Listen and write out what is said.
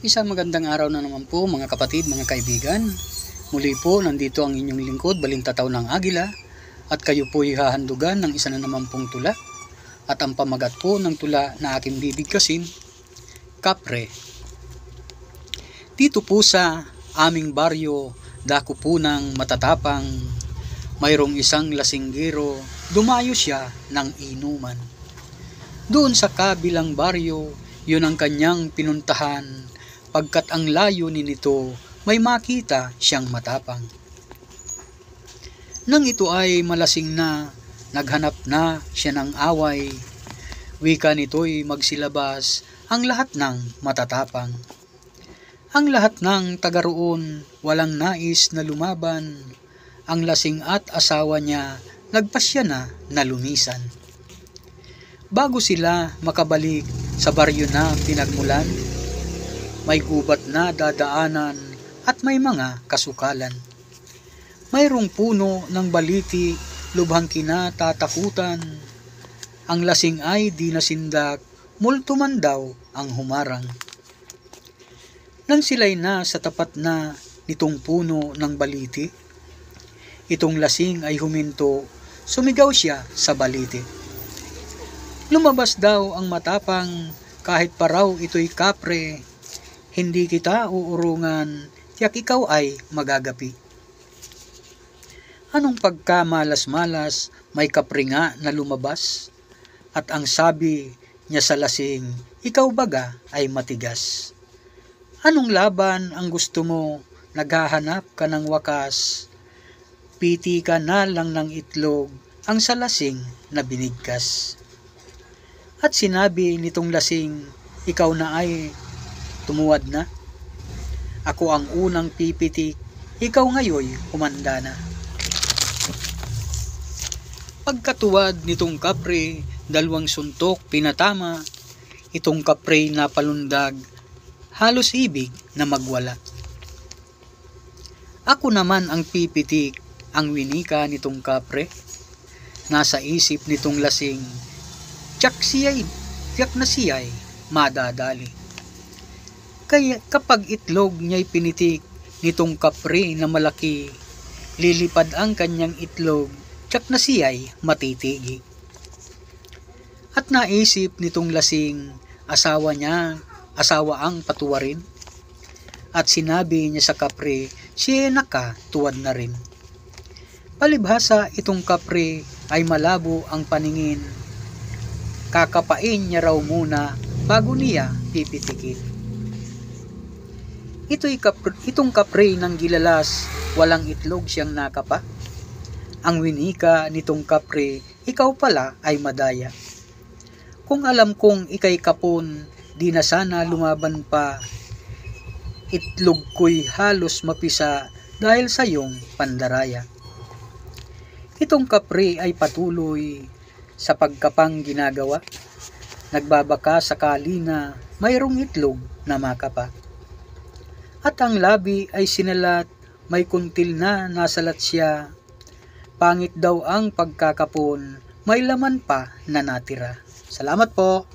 Isang magandang araw na naman po mga kapatid, mga kaibigan. Muli po, nandito ang inyong lingkod, Balintataw ng Agila, at kayo po'y hahandugan ng isa na naman pong tula. At ang pamagat po ng tula na aking bibigkasin, Kapre. Dito po sa aming baryo, dako po ng matatapang, mayroong isang lasinggero, dumayo siya ng inuman. Doon sa kabilang baryo, yun ang kanyang pinuntahan, pagkat ang layo ni nito may makita siyang matapang. Nang ito ay malasing na, naghanap na siya ng away, wika nito'y magsilabas ang lahat ng matatapang. Ang lahat ng taga roon walang nais na lumaban, ang lasing at asawa niya nagpasya na lumisan. Bago sila makabalik sa baryo na pinagmulan, may gubat na dadaanan at may mga kasukalan. Mayroong puno ng baliti, lubhang kinatatakutan. Ang lasing ay di nasindak, multo man daw ang humarang. Nang sila'y na sa tapat na nitong puno ng baliti, itong lasing ay huminto, sumigaw siya sa baliti. Lumabas daw ang matapang, kahit pa raw ito'y kapre, hindi kita uurungan, tiyak ikaw ay magagapi. Anong pagkamalas-malas, may kapre nga na lumabas, at ang sabi niya sa lasing, ikaw baga ay matigas. Anong laban ang gusto mo, naghahanap ka ng wakas, piti ka na lang ng itlog, ang sa lasing na binigkas. At sinabi nitong lasing, ikaw na ay tumuwad na. Ako ang unang pipitik, ikaw ngayoy humanda na. Pagkatuwad nitong kapre, dalawang suntok pinatama, itong kapre na palundag, halos ibig na magwala. Ako naman ang pipitik, ang winika nitong kapre, nasa isip nitong lasing, tiyak na siya'y madadali. Kaya kapag itlog niya'y pinitik nitong kapre na malaki, lilipad ang kanyang itlog, tiyak na siya'y matitigi. At naisip nitong lasing, asawa ang patuwarin, at sinabi niya sa kapre, siya nakatuwad na rin. Palibhasa itong kapre ay malabo ang paningin, kakapain niya raw muna bago niya pipitikin. Itong kapre ng gilalas, walang itlog siyang nakapa. Ang winika nitong kapre, ikaw pala ay madaya. Kung alam kong ikay kapon, di na sana lumaban pa. Itlog ko'y halos mapisa dahil sa iyong pandaraya. Itong kapre ay patuloy sa pagkapang ginagawa, nagbabaka sakali na mayroong itlog na makapa. At ang labi ay sinalat, may kuntil na nasalat siya, pangit daw ang pagkakapon, may laman pa na natira. Salamat po!